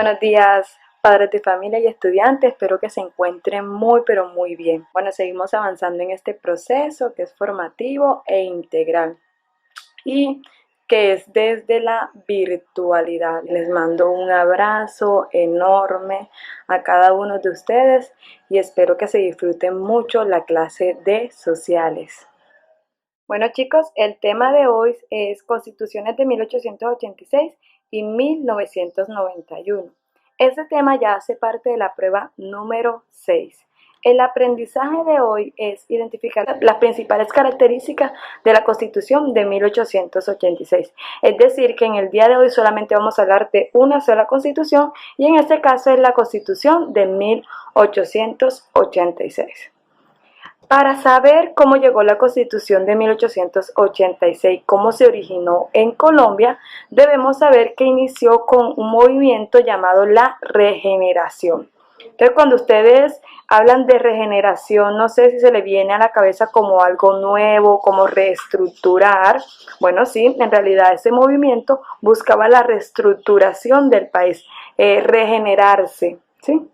Buenos días, padres de familia y estudiantes. Espero que se encuentren muy pero muy bien. Bueno, seguimos avanzando en este proceso que es formativo e integral y que es desde la virtualidad. Les mando un abrazo enorme a cada uno de ustedes y espero que se disfruten mucho la clase de sociales. Bueno chicos, el tema de hoy es Constituciones de 1886 y 1991. Este tema ya hace parte de la prueba número 6. El aprendizaje de hoy es identificar las principales características de la Constitución de 1886. Es decir, que en el día de hoy solamente vamos a hablar de una sola Constitución y en este caso es la Constitución de 1886. Para saber cómo llegó la Constitución de 1886, cómo se originó en Colombia, debemos saber que inició con un movimiento llamado la regeneración. Entonces, cuando ustedes hablan de regeneración, no sé si se le viene a la cabeza como algo nuevo, como reestructurar. Bueno, sí, en realidad ese movimiento buscaba la reestructuración del país, regenerarse, ¿sí?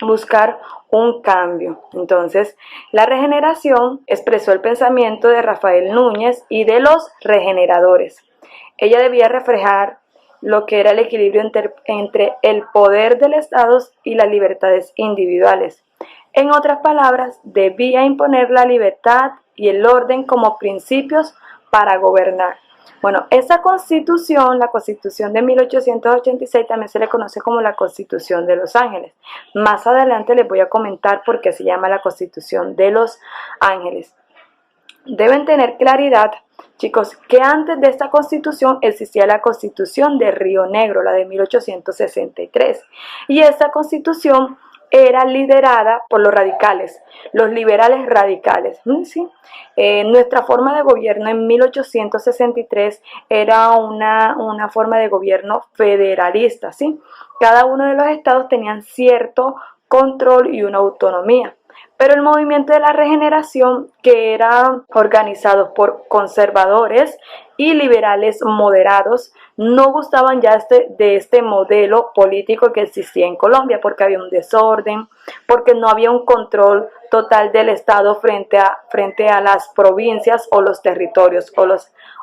Buscar un cambio. Entonces, la regeneración expresó el pensamiento de Rafael Núñez y de los regeneradores. Ella debía reflejar lo que era el equilibrio entre el poder del Estado y las libertades individuales. En otras palabras, debía imponer la libertad y el orden como principios para gobernar. Bueno, esa constitución, la constitución de 1886, también se le conoce como la Constitución de Los Ángeles. Más adelante les voy a comentar por qué se llama la Constitución de Los Ángeles. Deben tener claridad, chicos, que antes de esta constitución existía la Constitución de Río Negro, la de 1863. Y esta constitución era liderada por los radicales, los liberales radicales. ¿Sí? Nuestra forma de gobierno en 1863 era una forma de gobierno federalista. ¿Sí? Cada uno de los estados tenían cierto control y una autonomía. Pero el movimiento de la regeneración, que era organizado por conservadores y liberales moderados, no gustaban ya de este modelo político que existía en Colombia, porque había un desorden, porque no había un control total del Estado frente a las provincias o los territorios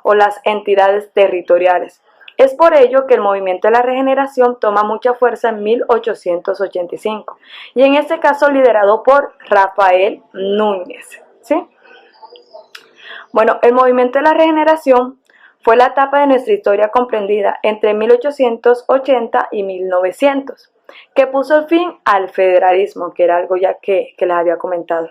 o las entidades territoriales. Es por ello que el movimiento de la regeneración toma mucha fuerza en 1885 y en este caso liderado por Rafael Núñez. ¿Sí? Bueno, el movimiento de la regeneración fue la etapa de nuestra historia comprendida entre 1880 y 1900, que puso el fin al federalismo, que era algo ya que les había comentado.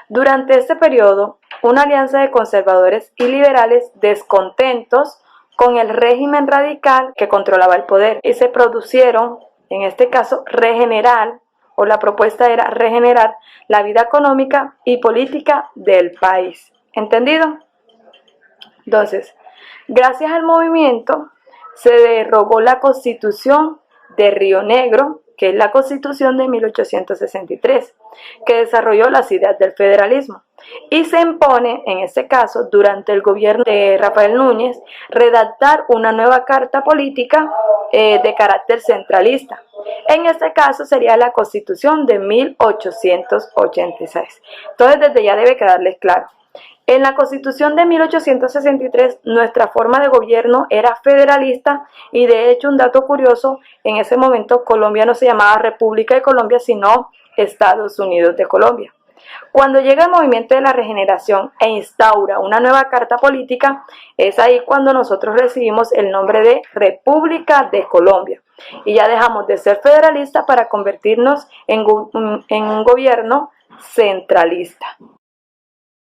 Durante este periodo, una alianza de conservadores y liberales descontentos con el régimen radical que controlaba el poder y se produjeron, en este caso, la propuesta era regenerar la vida económica y política del país. ¿Entendido? Entonces, gracias al movimiento se derogó la Constitución de Río Negro, que es la Constitución de 1863, que desarrolló las ideas del federalismo. Y se impone, en este caso, durante el gobierno de Rafael Núñez, redactar una nueva carta política de carácter centralista. En este caso sería la Constitución de 1886. Entonces, desde ya debe quedarles claro. En la Constitución de 1863, nuestra forma de gobierno era federalista y de hecho, un dato curioso, en ese momento Colombia no se llamaba República de Colombia, sino Estados Unidos de Colombia. Cuando llega el movimiento de la regeneración e instaura una nueva carta política, es ahí cuando nosotros recibimos el nombre de República de Colombia. Y ya dejamos de ser federalistas para convertirnos en un gobierno centralista.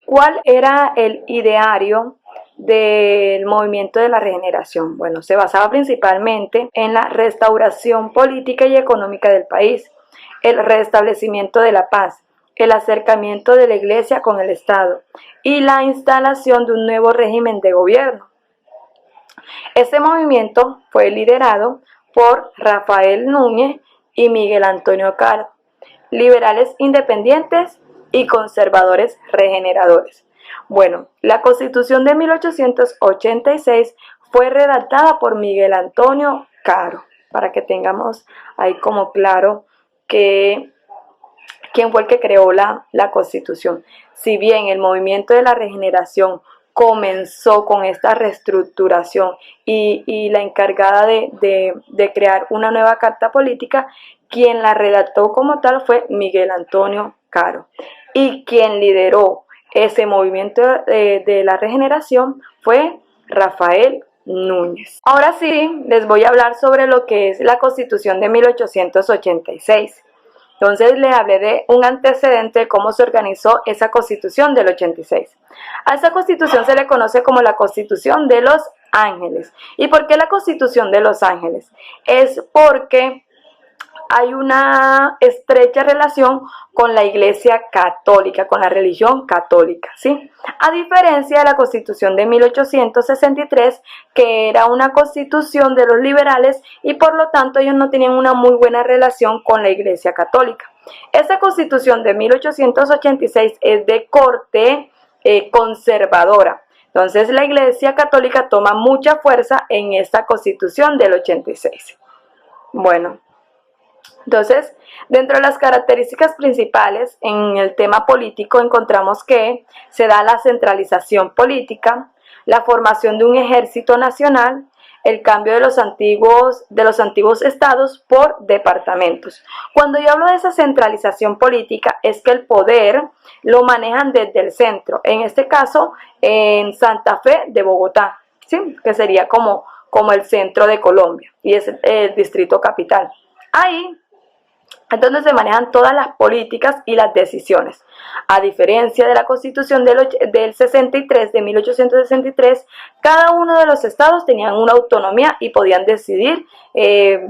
¿Cuál era el ideario del movimiento de la regeneración? Bueno, se basaba principalmente en la restauración política y económica del país, el restablecimiento de la paz, el acercamiento de la Iglesia con el Estado y la instalación de un nuevo régimen de gobierno. Este movimiento fue liderado por Rafael Núñez y Miguel Antonio Caro, liberales independientes y conservadores regeneradores. Bueno, la Constitución de 1886 fue redactada por Miguel Antonio Caro. para que tengamos ahí como claro que quién fue el que creó la Constitución. Si bien el movimiento de la regeneración comenzó con esta reestructuración y la encargada de crear una nueva carta política, quien la redactó como tal fue Miguel Antonio Caro. Y quien lideró ese movimiento de la regeneración fue Rafael Núñez. Ahora sí, les voy a hablar sobre lo que es la Constitución de 1886. Entonces les hablé de un antecedente de cómo se organizó esa Constitución del 86. A esa Constitución se le conoce como la Constitución de los Ángeles. ¿Y por qué la Constitución de los Ángeles? Es porque hay una estrecha relación con la Iglesia Católica, con la religión católica, ¿sí? A diferencia de la Constitución de 1863, que era una constitución de los liberales y por lo tanto ellos no tenían una muy buena relación con la Iglesia Católica. Esta Constitución de 1886 es de corte conservadora. Entonces la Iglesia Católica toma mucha fuerza en esta Constitución del 86. Bueno. Entonces, dentro de las características principales en el tema político encontramos que se da la centralización política, la formación de un ejército nacional, el cambio de los antiguos estados por departamentos. Cuando yo hablo de esa centralización política es que el poder lo manejan desde el centro, en este caso en Santa Fe de Bogotá, ¿sí? Que sería como el centro de Colombia y es el distrito capital. Ahí es donde se manejan todas las políticas y las decisiones. A diferencia de la Constitución del 63, de 1863, cada uno de los estados tenían una autonomía y podían decidir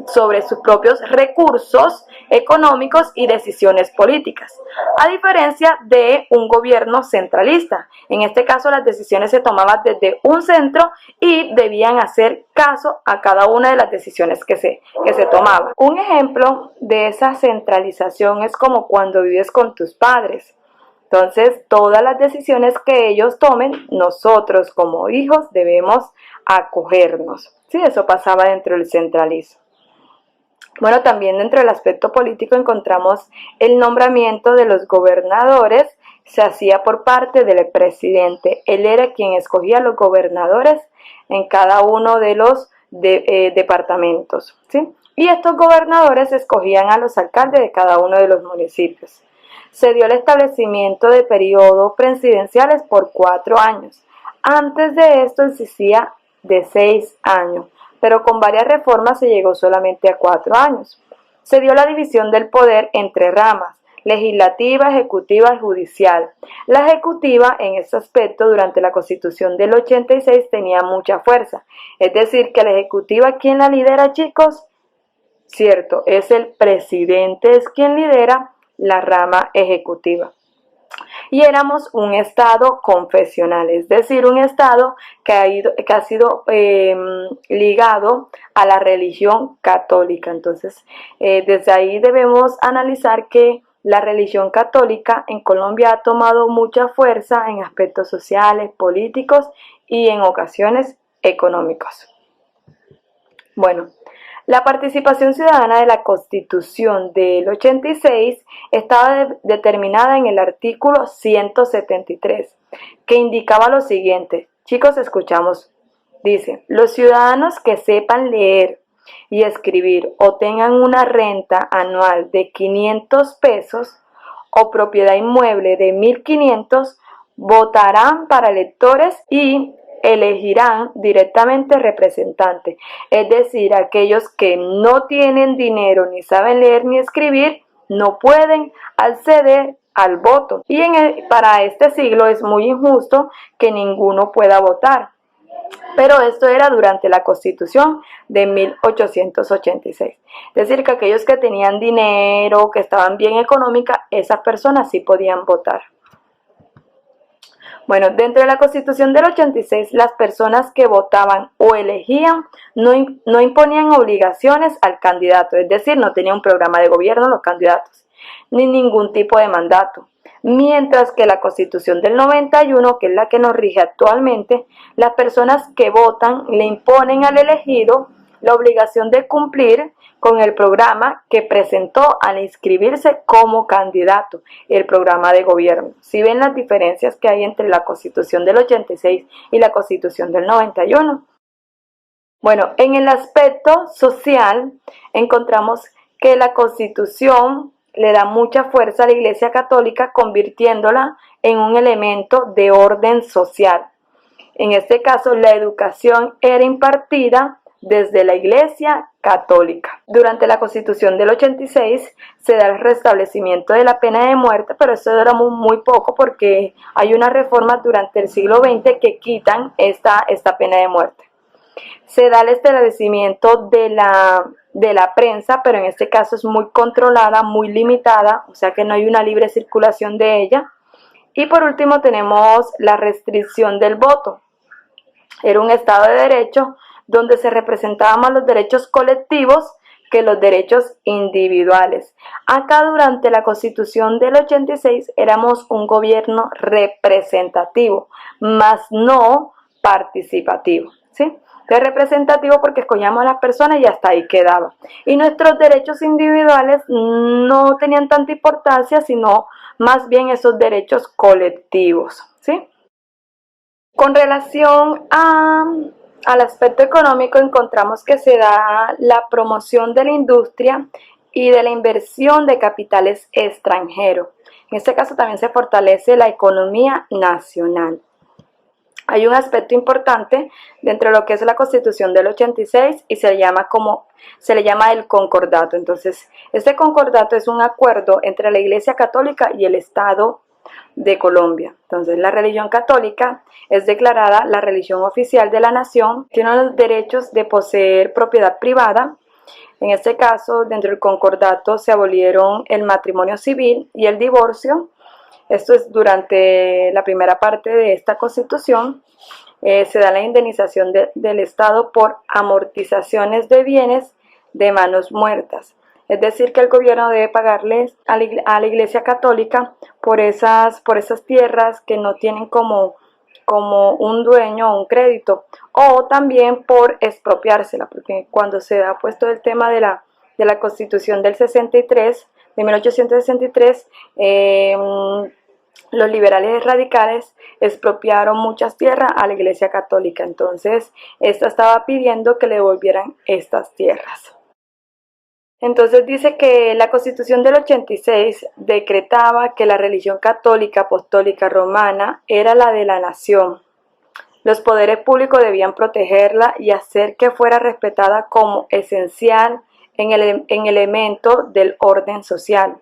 sobre sus propios recursos económicos y decisiones políticas. A diferencia de un gobierno centralista. En este caso las decisiones se tomaban desde un centro y debían hacer caso a cada una de las decisiones que se tomaban. Un ejemplo de esa centralización es como cuando vives con tus padres. Entonces, todas las decisiones que ellos tomen, nosotros como hijos debemos acogernos. Sí, eso pasaba dentro del centralismo. Bueno, también dentro del aspecto político encontramos el nombramiento de los gobernadores, se hacía por parte del presidente. Él era quien escogía los gobernadores en cada uno de los departamentos, ¿sí? Y estos gobernadores escogían a los alcaldes de cada uno de los municipios. Se dio el establecimiento de periodos presidenciales por 4 años. Antes de esto existía de 6 años, pero con varias reformas se llegó solamente a 4 años. Se dio la división del poder entre ramas, legislativa, ejecutiva y judicial. La ejecutiva, en este aspecto, durante la Constitución del 86 tenía mucha fuerza. Es decir, que la ejecutiva, ¿quién la lidera, chicos? Cierto, es el presidente, es quien lidera la rama ejecutiva. Y éramos un estado confesional, es decir, un estado que ha sido ligado a la religión católica. Entonces, desde ahí debemos analizar que la religión católica en Colombia ha tomado mucha fuerza en aspectos sociales, políticos y en ocasiones económicos. Bueno, la participación ciudadana de la Constitución del 86 estaba determinada en el artículo 173, que indicaba lo siguiente. Chicos, escuchamos. Dice, los ciudadanos que sepan leer y escribir o tengan una renta anual de 500 pesos o propiedad inmueble de 1.500 votarán para electores y elegirán directamente representantes, es decir, aquellos que no tienen dinero ni saben leer ni escribir no pueden acceder al voto. Y para este siglo es muy injusto que ninguno pueda votar. Pero esto era durante la Constitución de 1886. Es decir, que aquellos que tenían dinero, que estaban bien económica, esas personas sí podían votar. Bueno, dentro de la Constitución del 86, las personas que votaban o elegían no imponían obligaciones al candidato, es decir, no tenían un programa de gobierno los candidatos, ni ningún tipo de mandato. Mientras que la Constitución del 91, que es la que nos rige actualmente, las personas que votan le imponen al elegido la obligación de cumplir con el programa que presentó al inscribirse como candidato, el programa de gobierno. ¿Sí ven las diferencias que hay entre la Constitución del 86 y la Constitución del 91? Bueno, en el aspecto social encontramos que la Constitución le da mucha fuerza a la Iglesia Católica, convirtiéndola en un elemento de orden social. En este caso, la educación era impartida desde la Iglesia Católica. Durante la Constitución del 86 se da el restablecimiento de la pena de muerte, pero eso dura muy poco porque hay unas reformas durante el siglo XX que quitan esta pena de muerte. Se da el establecimiento de la prensa, pero en este caso es muy controlada, muy limitada, o sea que no hay una libre circulación de ella. Y por último tenemos la restricción del voto. Era un Estado de Derecho donde se representaban más los derechos colectivos que los derechos individuales. Acá durante la Constitución del 86 éramos un gobierno representativo, más no participativo, ¿sí? De representativo porque escogíamos a las personas y hasta ahí quedaba. Y nuestros derechos individuales no tenían tanta importancia, sino más bien esos derechos colectivos, ¿sí? Con relación al aspecto económico, encontramos que se da la promoción de la industria y de la inversión de capitales extranjeros. En este caso también se fortalece la economía nacional. Hay un aspecto importante dentro de lo que es la Constitución del 86 y se le llama el concordato. Entonces, este concordato es un acuerdo entre la Iglesia Católica y el Estado de Colombia. Entonces, la religión católica es declarada la religión oficial de la nación, tiene los derechos de poseer propiedad privada. En este caso, dentro del concordato se abolieron el matrimonio civil y el divorcio. Esto es durante la primera parte de esta Constitución. Se da la indemnización del Estado por amortizaciones de bienes de manos muertas. Es decir, que el gobierno debe pagarles a la Iglesia Católica por esas tierras que no tienen como un dueño o un crédito, o también por expropiársela, porque cuando se da puesto el tema de la Constitución del 63, de 1863, los liberales radicales expropiaron muchas tierras a la Iglesia Católica. Entonces, esta estaba pidiendo que le devolvieran estas tierras. Entonces dice que la Constitución del 86 decretaba que la religión católica apostólica romana era la de la nación. Los poderes públicos debían protegerla y hacer que fuera respetada como esencial en elemento del orden social.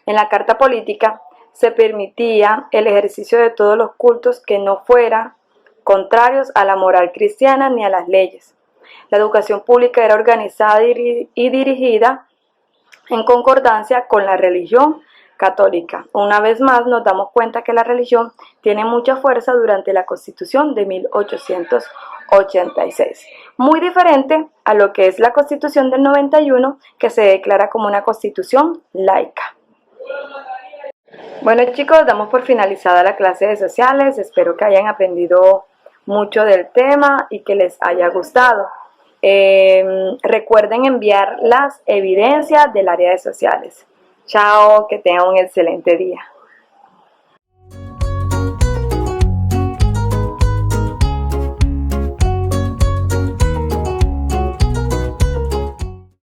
En la Carta Política se permitía el ejercicio de todos los cultos que no fueran contrarios a la moral cristiana ni a las leyes. La educación pública era organizada y dirigida en concordancia con la religión católica. Una vez más nos damos cuenta que la religión tiene mucha fuerza durante la Constitución de 1886. Muy diferente a lo que es la Constitución del 91, que se declara como una constitución laica. Bueno chicos, damos por finalizada la clase de sociales. Espero que hayan aprendido mucho del tema y que les haya gustado. Recuerden enviar las evidencias del área de sociales. Chao, que tengan un excelente día.